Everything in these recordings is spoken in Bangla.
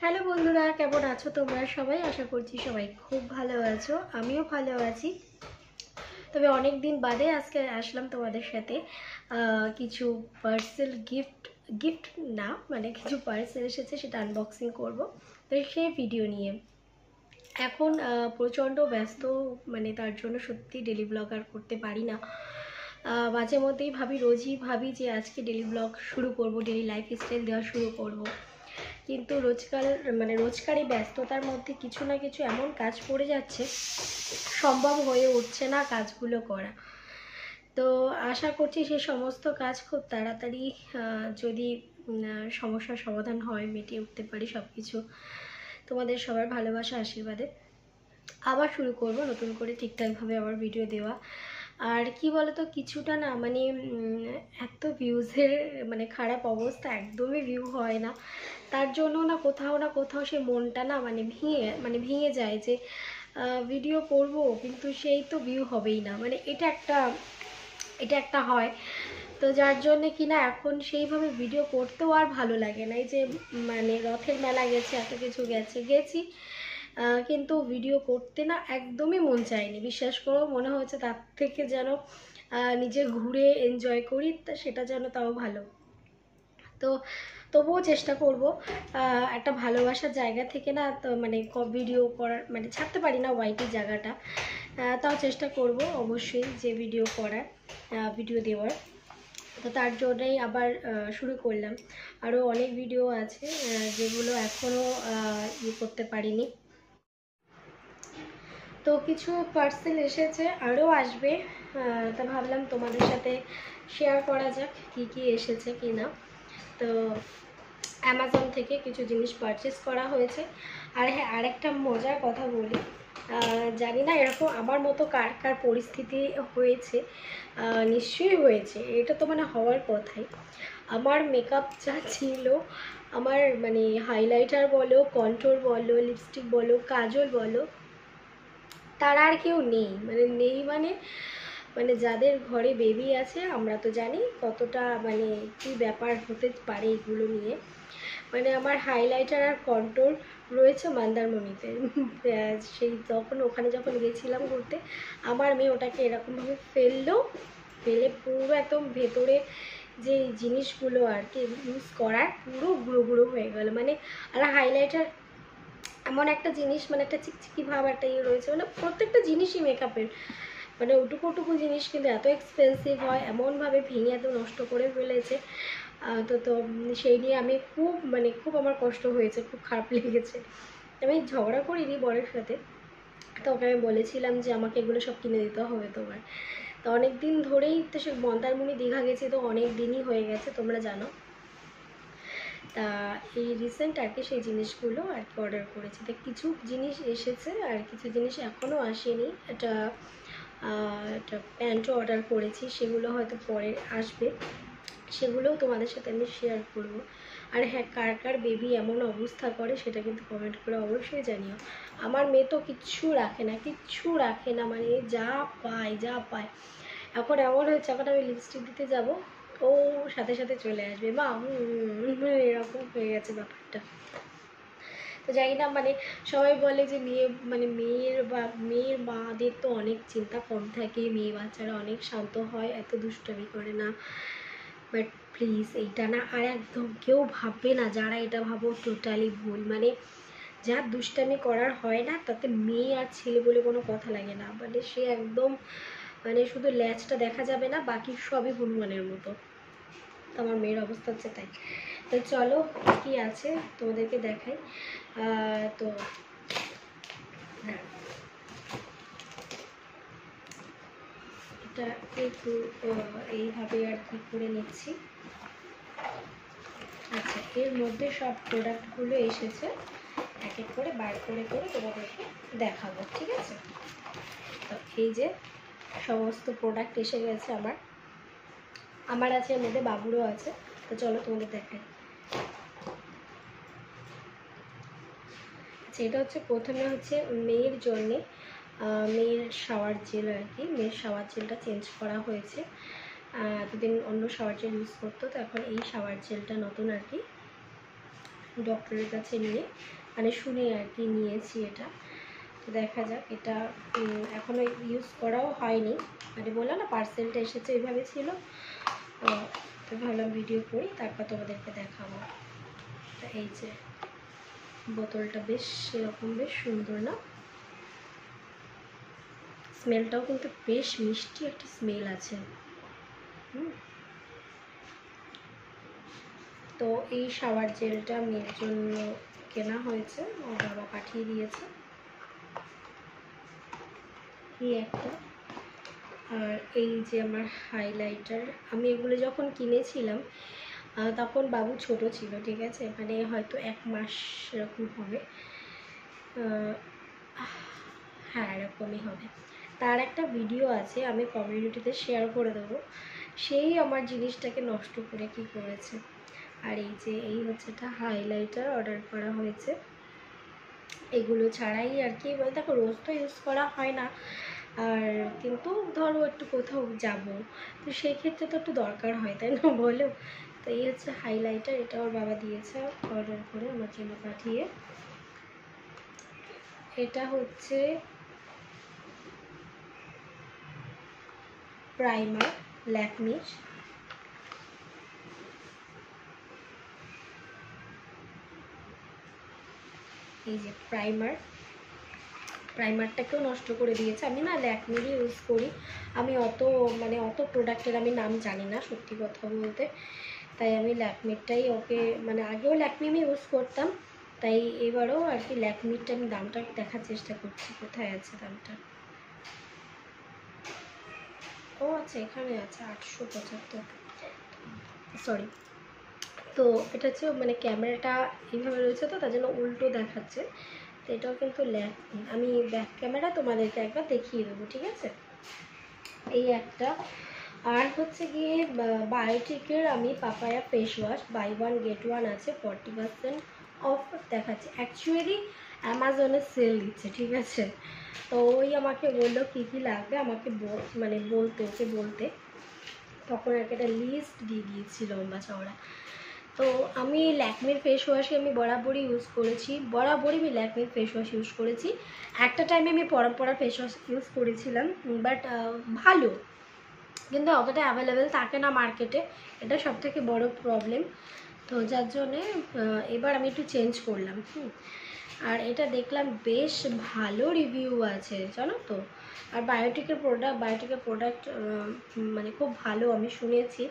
হ্যালো বন্ধুরা, কেমন আছো তোমরা সবাই? আশা করছি সবাই খুব ভালো আছো, আমিও ভালো আছি। তবে অনেক দিন বাদে আজকে আসলাম তোমাদের সাথে কিছু পার্সেল গিফট না, মানে কিছু পার্সেল এসেছে, সেটা আনবক্সিং করব। তো সেই ভিডিও নিয়ে এখন প্রচণ্ড ব্যস্ত, মানে তার জন্য সত্যি ডেলি ব্লগ আর করতে পারি না। মাঝে মধ্যেই ভাবি, রোজই ভাবি যে আজকে ডেলি ব্লগ শুরু করব, ডেলি লাইফস্টাইল দেওয়া শুরু করব। কিন্তু রোজকারই ব্যস্ততার মধ্যে কিছু না কিছু এমন কাজ পড়ে যাচ্ছে, সম্ভব হয়ে উঠছে না কাজগুলো করা। তো আশা করছি সেই সমস্ত কাজ খুব তাড়াতাড়ি যদি সমস্যার সমাধান হয়, মিটিয়ে উঠতে পারি সব কিছু তোমাদের সবার ভালোবাসা আশীর্বাদে। আবার শুরু করব নতুন করে ঠিকঠাকভাবে আবার ভিডিও দেওয়া। আর কি বলতো, কিছুটা না মানে এত ভিউজের মানে খারাপ অবস্থা, একদমই ভিউ হয় না। তার জন্য না কোথাও সে মনটা না ভেঙে যায় যে ভিডিও করব কিন্তু সেই তো ভিউ হবেই না, মানে এটা একটা হয়। তো যার জন্যে কিনা এখন সেইভাবে ভিডিও করতেও আর ভালো লাগে না। এই যে মানে রথের মেলা গেছে, এত কিছু গেছি কিন্তু ভিডিও করতে না একদমই মন চায়নি, বিশ্বাস করো। মনে হচ্ছে তার থেকে যেন নিজে ঘুরে এনজয় করি, তা সেটা যেন তাও ভালো। তো তবুও চেষ্টা করব একটা ভালোবাসার জায়গা থেকে না, তো মানে ভিডিও করার, মানে ছাড়তে পারি না ওয়াইটির জায়গাটা, তাও চেষ্টা করব অবশ্যই যে ভিডিও করার, ভিডিও দেওয়ার। তো তার জন্যই আবার শুরু করলাম। আরও অনেক ভিডিও আছে যেগুলো এখনও করতে পারিনি। তো কিছু পার্সেল এসেছে, আরও আসবে। তা ভাবলাম তোমাদের সাথে শেয়ার করা যাক কি কি এসেছে কি না। তো অ্যামাজন থেকে কিছু জিনিস পারচেস করা হয়েছে। আর হ্যাঁ, আরেকটা মজার কথা বলি, জানি না এরকম আমার মতো কার কার পরিস্থিতি হয়েছে। নিশ্চয়ই হয়েছে, এটা তো মানে হওয়ার কথাই। আমার মেকআপ যা ছিল, আমার মানে হাইলাইটার বলো, কন্ট্রোল বলো, লিপস্টিক বলো, কাজল বলো, তারা আর কেউ নেই। মানে যাদের ঘরে বেবি আছে, আমরা তো জানি কতটা মানে কী ব্যাপার হতে পারে এগুলো নিয়ে। মানে আমার হাইলাইটার আর কন্ট্রোল রয়েছে মন্দারমণিতে। সেই তখন ওখানে যখন গেছিলাম ঘুরতে, আমার মেয়ে ওটাকে এরকমভাবে ফেলে পুরো একদম ভেতরে যে জিনিসগুলো আর কি ইউজ করার, পুরো গুঁড়ো গুঁড়ো হয়ে গেল। মানে আর হাইলাইটার এমন একটা জিনিস, মানে একটা চিকচিকি ভাব একটা ইয়ে রয়েছে, মানে প্রত্যেকটা জিনিসই মেকআপের, মানে ওটুকু জিনিস কিন্তু এত এক্সপেন্সিভ হয়, এমনভাবে ভেঙে এত নষ্ট করে ফেলেছে। তো সেই নিয়ে আমি খুব আমার কষ্ট হয়েছে, খুব খারাপ লেগেছে। আমি ঝগড়া করিনি বরের সাথে, তো ওকে আমি বলেছিলাম যে আমাকে এগুলো সব কিনে দিতে হবে তোমার। তো অনেক দিন ধরেই তো সে মন্দারমণি দীঘা গেছি, তো অনেক দিনই হয়ে গেছে, তোমরা জানো। তা এই রিসেন্ট আর কি সেই জিনিসগুলো আর কি অর্ডার করেছি। তো কিছু জিনিস এসেছে আর কিছু জিনিস এখনও আসেনি। একটা প্যান্টও অর্ডার করেছি, সেগুলো হয়তো পরে আসবে, সেগুলোও তোমাদের সাথে আমি শেয়ার করব। আর হ্যাঁ, কার কার বেবি এমন অবস্থা করে সেটা কিন্তু কমেন্ট করে অবশ্যই জানিও। আমার মেয়ে তো কিচ্ছু রাখে না, মানে যা পায়। এখন এমন হয়েছে, এখন আমি লিপস্টিক দিতে যাব, ও সাথে সাথে চলে আসবে, মা এরকম হয়ে গেছে ব্যাপারটা। তো জানি না, মানে সবাই বলে যে মেয়ের মাদের তো অনেক চিন্তা কম থাকে, মেয়ে বাচ্চারা অনেক শান্ত হয়, এত দুষ্টামি করে না। বাট প্লিজ এইটা না আর একদম কেউ ভাববে না, যারা এটা ভাবো টোটালি ভুল। মানে যার দুষ্টামি করার হয় না, তাতে মেয়ে আর ছেলে বলে কোনো কথা লাগে না, মানে সে একদম মানে শুধু ল্যাজটা দেখা যাবে না, বাকি সবই হনুমানের মতো। তো আমার মেয়ের অবস্থা হচ্ছে তাই। তো চলো কি আছে তোমাদেরকে দেখাই। তো এটা একটু এইভাবে আর কি করে নিচ্ছি। আচ্ছা, এর মধ্যে সব প্রোডাক্টগুলো এসেছে, এক এক করে বার করে তোমাদেরকে দেখাবো, ঠিক আছে? তো এই যে সমস্ত প্রোডাক্ট এসে গেছে আমার আছে, এর মধ্যে বাবুরও আছে। তো চলো তোমাদের দেখাই। আচ্ছা, এটা হচ্ছে প্রথমে হচ্ছে মেয়ের জন্যে মেয়ের শাওয়ার জেল আর কি। মেয়ের শাওয়ার জেলটা চেঞ্জ করা হয়েছে, এতদিন অন্য শাওয়ার জেল ইউজ করতো, তো এখন এই শাওয়ার জেলটা নতুন আর কি ডক্টরের কাছে নিয়ে, মানে শুনে আর কি নিয়েছি এটা। তো দেখা যাক, এটা এখনও ইউজ করাও হয়নি, মানে বললাম না পার্সেলটা এসেছে এইভাবে ছিল। তো ভাবলাম ভিডিও করি, তারপর তোমাদেরকে দেখাবো। এই যে বোতলটা বেশ সেরকম বেশ সুন্দর না, স্মেলটাও কিন্তু বেশ মিষ্টি একটা স্মেল আছে। তো এই শাওয়ার জেলটা মেয়ের জন্য কেনা হয়েছে, ওর বাবা পাঠিয়ে দিয়েছে। এই একটা, আর এই যে আমার হাইলাইটার, আমি এগুলো যখন কিনেছিলাম তখন বাবু ছোট ছিল, ঠিক আছে, মানে হয়তো 1 মাস এরকম হবে, হ্যাঁ এরকমই হবে। তার একটা ভিডিও আছে, আমি কমিউনিটিতে শেয়ার করে দেবো, সেই আমার জিনিসটাকে নষ্ট করে কি করেছে। আর এই যে এই হচ্ছে এটা হাইলাইটার অর্ডার করা হয়েছে, এগুলো ছাড়াই আর কি, বলতে দেখো রোজ তো ইউজ করা হয় না, আর কিন্তু ধরো একটু কোথাও যাব, তো সেই ক্ষেত্রে তো একটু দরকার হয়, তাই না বলো। তো এই হচ্ছে হাইলাইটার, এটা ওর বাবা দিয়েছে অর্ডার করে আমার জন্য পাঠিয়ে। এটা হচ্ছে প্রাইমার ল্যাকমির, এই যে প্রাইমারটাকেও নষ্ট করে দিয়েছে। আমি না ল্যাকমিরই ইউজ করি, আমি অত প্রোডাক্টের আমি নাম জানি না সত্যি কথা বলতে, তাই আমি ল্যাকমিরটাই ওকে, মানে আগেও ল্যাকমি আমি ইউজ করতাম, তাই এবারও আর কি ল্যাকমিরটা আমি দামটা দেখার চেষ্টা করছি, কোথায় আছে দামটা। ও আচ্ছা, এখানে আছে 875, সরি। তো এটা হচ্ছে মানে ক্যামেরাটা এইভাবে রয়েছে, তো তার জন্য উল্টো দেখাচ্ছে। তো এটাও কিন্তু ল্যাকমি, আমি ব্যাক ক্যামেরা তোমাদেরকে একবার দেখিয়ে দেবো, ঠিক আছে। এই একটা, আর হচ্ছে গিয়ে বায়োটিকের আমি papaya face wash, buy 1 get 1 আছে, 40% অফ দেখাচ্ছে। অ্যাকচুয়ালি অ্যামাজনে সেল দিচ্ছে, ঠিক আছে। তো ওই আমাকে বললো কী কী লাগবে, আমাকে বলতে, তখন আর কি একটা লিস্ট দিয়ে দিয়েছি লম্বা চওড়া। তো আমি ল্যাকমির ফেস ওয়াশই আমি বরাবরই আমি ল্যাকমির ফেস ওয়াশ ইউজ করেছি। একটা টাইমে আমি পরম্পরা ফেস ওয়াশ ইউজ করেছিলাম, বাট ভালো, কিন্তু অতটা অ্যাভেলেবেল থাকে না মার্কেটে, এটা সবথেকে বড় প্রবলেম। তো যার জন্যে এবার আমি একটু চেঞ্জ করলাম। আর এটা দেখলাম বেশ ভালো রিভিউ আছে, জানো তো। আর বায়োটিকের প্রোডাক্ট মানে খুব ভালো আমি শুনেছি।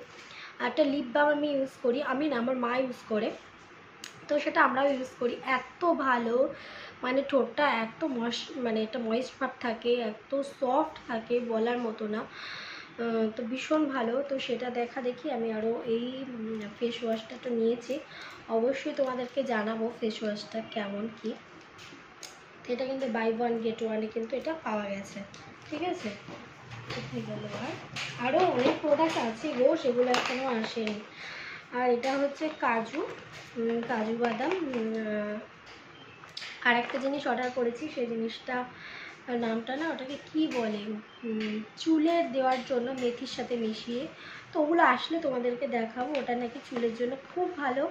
একটা লিপ বাম আমি ইউজ করি, আমি না, আমার মা ইউজ করে, তো সেটা আমরাও ইউজ করি, এত ভালো, মানে ঠোঁটটা এত মানে এটা ময়েস্ট ভাব থাকে, এত সফট থাকে বলার মতো না। তো ভীষণ ভালো। তো সেটা দেখি আমি আরও এই ফেস ওয়াশটা তো নিয়েছি, অবশ্যই তোমাদেরকে জানাবো ফেস ওয়াশটা কেমন কি। এটা কিন্তু বাই 1 get 1 কিন্তু এটা পাওয়া গেছে, ঠিক আছে। কোথায় গেল, আর আরও অনেক প্রোডাক্ট আছে গো, সেগুলো এখনও আসেনি। আর এটা হচ্ছে কাজু বাদাম। আর একটা জিনিস অর্ডার করেছি, সেই জিনিসটা নামটা না, ওটাকে কি বলে, চুলে দেওয়ার জন্য মেথির সাথে মিশিয়ে, তো ওগুলো আসলে তোমাদেরকে দেখাবো। ওটা নাকি চুলের জন্য খুব ভালো,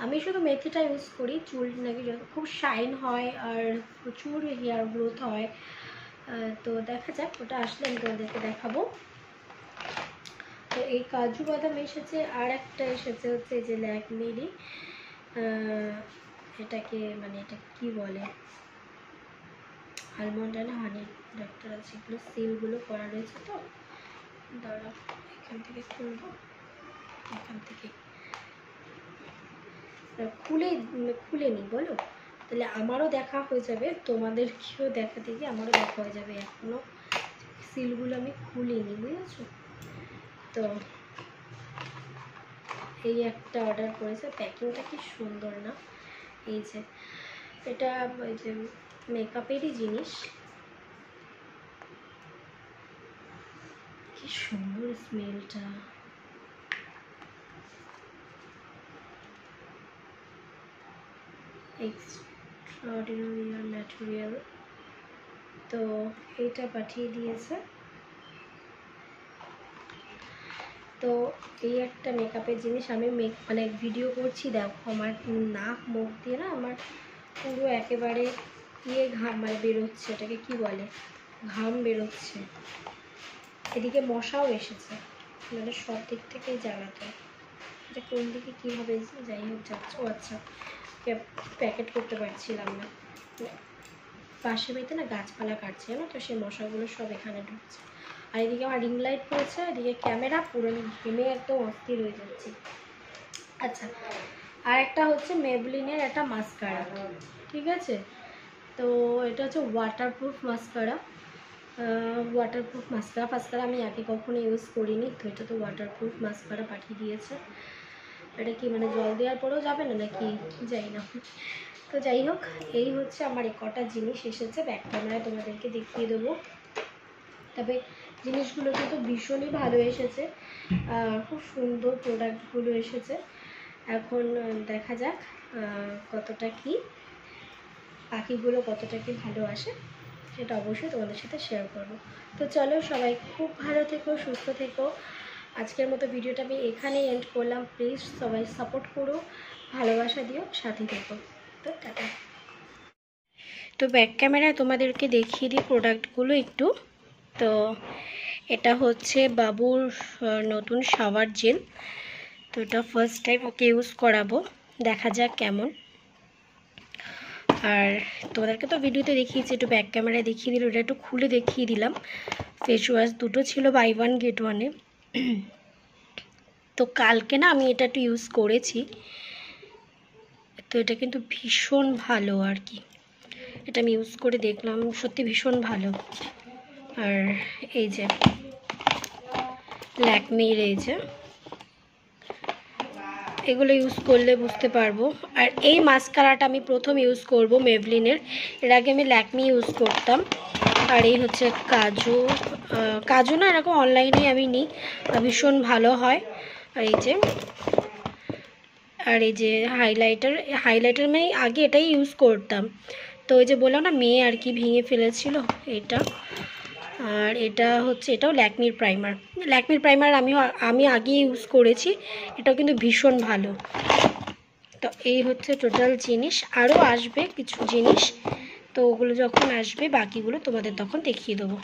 আমি শুধু মেথিটা ইউজ করি, চুল নাকি খুব শাইন হয় আর প্রচুর হেয়ার গ্রোথ হয়। তো দেখা যাক, ওটা আসলে আমি তোমাদেরকে দেখাবো। তো এই কাজু বাদাম এসেছে, আর একটা এসেছে হচ্ছে এই যে ল্যাকমিরই, এটাকে মানে এটা কি বলে, আলমন্ড অ্যান্ড হানি ডাক্তার আছে, এগুলো সিলগুলো করা রয়েছে। তো দাঁড়া, এখান থেকে খুলবো, এখান থেকে খুলে নিই বলো, তাহলে আমারও দেখা হয়ে যাবে, তোমাদেরকেও দেখাতে গিয়ে আমারও দেখা হয়ে যাবে। এখনও সিলগুলো আমি খুলিনি, বুঝেছো তো। এই একটা অর্ডার করেছে, প্যাকিংটা কি সুন্দর না, এই যে এটা ওই যে মেকআপেরই জিনিস, কি সুন্দর স্মেলটা। এক্সট্রাঅর্ডিনারি ম্যাটেরিয়াল, তো এইটা পাঠিয়ে দিয়েছে। তো এই একটা মেকআপের জিনিস আমি মানে ভিডিও করছি, দেখো আমার নাক মুখ দিয়ে না আমার পুরো একেবারে ঘাম মানে বেরোচ্ছে, এটাকে কি বলে, ঘাম বেরোচ্ছে। এদিকে মশাও এসেছে, মানে সব দিক থেকেই জ্বালাতে। এটা কোন দিকে কীভাবে যাই হোক যাচ্ছে। ও আচ্ছা, প্যাকেট করতে পারছিলাম না, পাশে বাড়িতে না গাছপালা কাটছে জানো তো, সেই মশাগুলো সব এখানে ঢুকছে। আর এদিকে আমার রিং লাইট পড়েছে, এদিকে ক্যামেরা, পুরো ঘেমে একদম অস্থির হয়ে যাচ্ছি। আচ্ছা, আর একটা হচ্ছে মেবলিনের একটা মাস্কারা, ঠিক আছে। তো এটা হচ্ছে ওয়াটারপ্রুফ মাস্কারা। ওয়াটারপ্রুফ মাস্কারা আমি আগে কখনো ইউজ করিনি, তো এটা তো ওয়াটারপ্রুফ মাস্কারা পাঠিয়ে দিয়েছে। এটা কি মানে জল দেওয়ার পরেও যাবে না নাকি যাই না। তো যাই হোক, এই হচ্ছে আমার এই কটা জিনিস এসেছে, ব্যাক ক্যামেরায় তোমাদেরকে দেখিয়ে দেবো। তবে জিনিসগুলো কিন্তু ভীষণই ভালো এসেছে, খুব সুন্দর প্রোডাক্টগুলো এসেছে। এখন দেখা যাক কতটা কি বাকিগুলো কতটা কি ভালো আসে, সেটা অবশ্যই তোমাদের সাথে শেয়ার করবো। তো চলো, সবাই খুব ভালো থেকো, সুস্থ থেকো। আজকের মতো ভিডিওটা আমি এখানেই এন্ড করলাম। প্লিজ সবাই সাপোর্ট করো, ভালোবাসা দিও, সাথে থেকো। তো টাটা। তো ব্যাক ক্যামেরায় তোমাদেরকে দেখিয়ে দিই প্রোডাক্টগুলো একটু। তো এটা হচ্ছে বাবুর নতুন শাওয়ার জেল। তো এটা ফার্স্ট টাইম ওকে ইউজ করাবো, দেখা যাক কেমন। আর তোমাদেরকে তো ভিডিওতে দেখিয়েছি, একটু ব্যাক ক্যামেরায় দেখিয়ে দিল, ওটা একটু খুলে দেখিয়ে দিলাম। ফেস ওয়াশ দুটো ছিল বাই 1 get 1-এ। তো কালকে না আমি এটা একটু ইউজ করেছি, তো এটা কিন্তু ভীষণ ভালো আর কি। এটা আমি ইউজ করে দেখলাম, সত্যি ভীষণ ভালো। আর এই যে ল্যাকমির এই যে, এগুলো ইউজ করলে বুঝতে পারবো। আর এই মাস্কারাটা আমি প্রথম ইউজ করব মেবলিনের, এর আগে আমি ল্যাকমি ইউজ করতাম। আর এই হচ্ছে কাজু না, এরকম অনলাইনে আমি নিই, ভীষণ ভালো হয়। আর এই যে হাইলাইটার আমি আগে এটাই ইউজ করতাম। তো ওই যে বললাম না, মেয়ে আর কি ভেঙে ফেলেছিল এটা। আর এটা হচ্ছে, এটাও ল্যাকমির প্রাইমার আমি আগে ইউজ করেছি, এটাও কিন্তু ভীষণ ভালো। তো এই হচ্ছে টোটাল জিনিস, আরও আসবে কিছু জিনিস, তো ওগুলো যখন আসবে বাকিগুলো তোমাদের তখন দেখিয়ে দেবো।